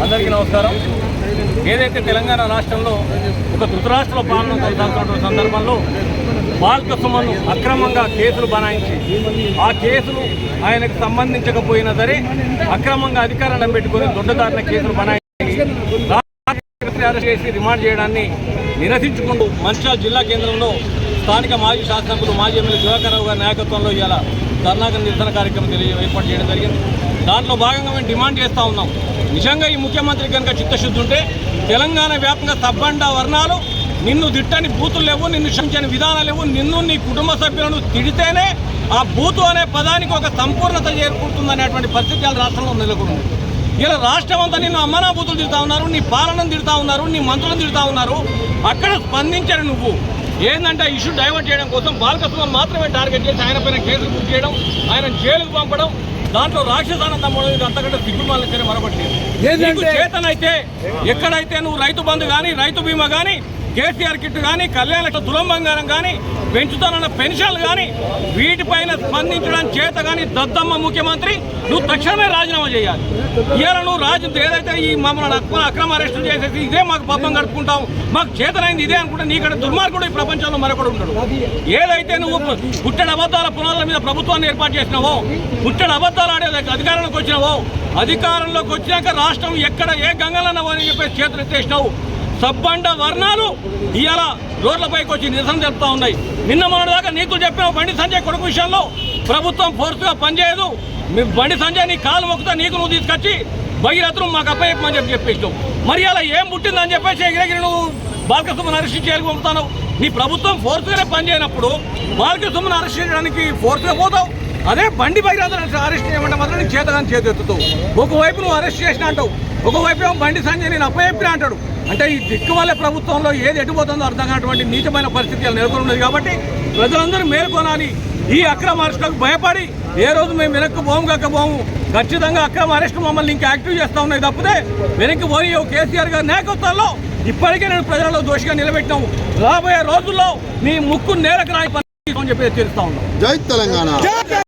అందరికీ నమస్కారం. ఏదైతే తెలంగాణ రాష్ట్రంలో ఒక ధృతరాష్ట్ర పాలన కొనసాగుతున్న సందర్భంలో బాల్క సుమన్ను అక్రమంగా కేసులు బనాయించి ఆ కేసులు ఆయనకు సంబంధించకపోయినా సరే అక్రమంగా అధికారాలను పెట్టుకుని దొడ్డదారిన కేసులు బనాయించి అరెస్ట్ చేసి రిమాండ్ చేయడాన్ని నిరసించుకుంటూ మంచిర్యాల జిల్లా కేంద్రంలో స్థానిక మాజీ శాసనసభ్యులు మాజీ ఎమ్మెల్యే దివాకర్రావు గారి నాయకత్వంలో ఇవాళ ధర్నాక నిరసన కార్యక్రమం ఏర్పాటు చేయడం జరిగింది. దాంట్లో భాగంగా మేము డిమాండ్ చేస్తూ ఉన్నాం. నిజంగా ఈ ముఖ్యమంత్రి కనుక చిత్తశుద్ధి ఉంటే తెలంగాణ వ్యాప్తంగా సబ్బండ వర్ణాలు నిన్ను తిట్టని బూతులు లేవు, నిన్ను క్షమించని విధానాలు లేవు, నిన్ను నీ కుటుంబ సభ్యులను తిడితేనే ఆ బూతు అనే పదానికి ఒక సంపూర్ణత చేరుకుంటుందనేటువంటి పరిస్థితి రాష్ట్రంలో నెలకొంది. ఇలా రాష్ట్రం అంతా నిన్ను అమ్మనా బూతులు తిడుతూ ఉన్నారు, నీ పాలనను తిడుతూ ఉన్నారు, నీ మంత్రులను తిడుతూ ఉన్నారు. అక్కడ స్పందించరు నువ్వు ఏంటంటే ఇష్యూ డైవర్ట్ చేయడం కోసం బాల్క సుమన్ మాత్రమే టార్గెట్ చేసి ఆయన పైన కేసులు బుక్ చేయడం, ఆయన జైలుకు పంపడం, దాంట్లో రాక్షసానం తమ్మడం, ఇది అంతకంటే సిగ్గుమాలని సరే మరొకటి లేదు. చేతనైతే ఎక్కడైతే నువ్వు రైతు బంధు కానీ రైతు బీమా కానీ కేసీఆర్ కిట్ కానీ కళ్యాణ తులం బంగారం కానీ పెంచుతానన్న పెన్షన్లు కానీ వీటిపైన స్పందించడం చేత కానీ దద్దమ్మ ముఖ్యమంత్రి నువ్వు తక్షణమే రాజీనామా చేయాలి. ఇవాళ నువ్వు ఏదైతే ఈ మమ్మల్ని అక్రమ అరెస్టులు చేసేసి ఇదే మాకు పబ్బం గడుపుకుంటాం, మాకు చేతనైంది ఇదే అనుకుంటే నీకంటే దుర్మార్గుడు ఈ ప్రపంచంలో మరొకడు ఉండడు. ఏదైతే నువ్వు పుట్టెడు అబద్ధాల పునాదుల మీద ప్రభుత్వాన్ని ఏర్పాటు చేసినావో, పుట్టెడు అబద్ధాలు ఆడే అధికారంలోకి వచ్చినావో, అధికారంలోకి వచ్చినాక రాష్ట్రం ఎక్కడ ఏ గంగలన్నావో అని చెప్పేసి చేతులు ఎత్తేసినావు. సబ్బండ వర్ణాలు ఇవాళ రోడ్లపైకి వచ్చి నిరసన చెప్తా ఉన్నాయి. నిన్న మొన్నటిదాకా నీతులు చెప్పిన బండి సంజయ్ కొడుకు విషయంలో ప్రభుత్వం ఫోర్స్గా పనిచేయదు, బండి సంజయ్ నీ కాలు మొక్కుతా నీకు నువ్వు తీసుకొచ్చి భగీరథను మాకు అప్పయ్యమని చెప్పేసావు. మరి అలా ఏం పుట్టిందని చెప్పేసి ఎగిరెగిరి నువ్వు బాల్క సుమన్ అరెస్ట్ చేయాలి పంపుతావు. నీ ప్రభుత్వం ఫోర్స్గానే పనిచేయనప్పుడు బాల్క సుమన్ అరెస్ట్ చేయడానికి ఫోర్స్గా పోతావు. అదే బండి భగీరథను అరెస్ట్ చేయమంటే మాత్రం నీకు చేతగాని చేతెత్తుతావు. ఒకవైపు నువ్వు అరెస్ట్ చేసినా అంటావు, ఒకవైపు ఏమో బండి సంజయ్ నేను అప్పయ్యప్పినా అంటాడు. అంటే ఈ దిక్కుమాల ప్రభుత్వంలో ఏది ఎటుపోతుందో అర్థం కానటువంటి నీచమైన పరిస్థితులు నెలకొన్నది. కాబట్టి ప్రజలందరూ మేల్కొనాలి. ఈ అక్రమ అరెస్టులకు భయపడి ఏ రోజు మేము వెనక్కి పోము. ఖచ్చితంగా అక్రమ అరెస్టు మమ్మల్ని ఇంకా యాక్టివ్ చేస్తూ ఉన్నాయి తప్పితే వెనక్కి పోయి కేసీఆర్ గారి నాయకత్వంలో ఇప్పటికే నేను ప్రజలలో దోషిగా నిలబెట్టినాము. రాబోయే రోజుల్లో నీ ముక్కు నేలకు రాయి అని చెప్పి హెచ్చరిస్తా ఉన్నాం. జై తెలంగాణ.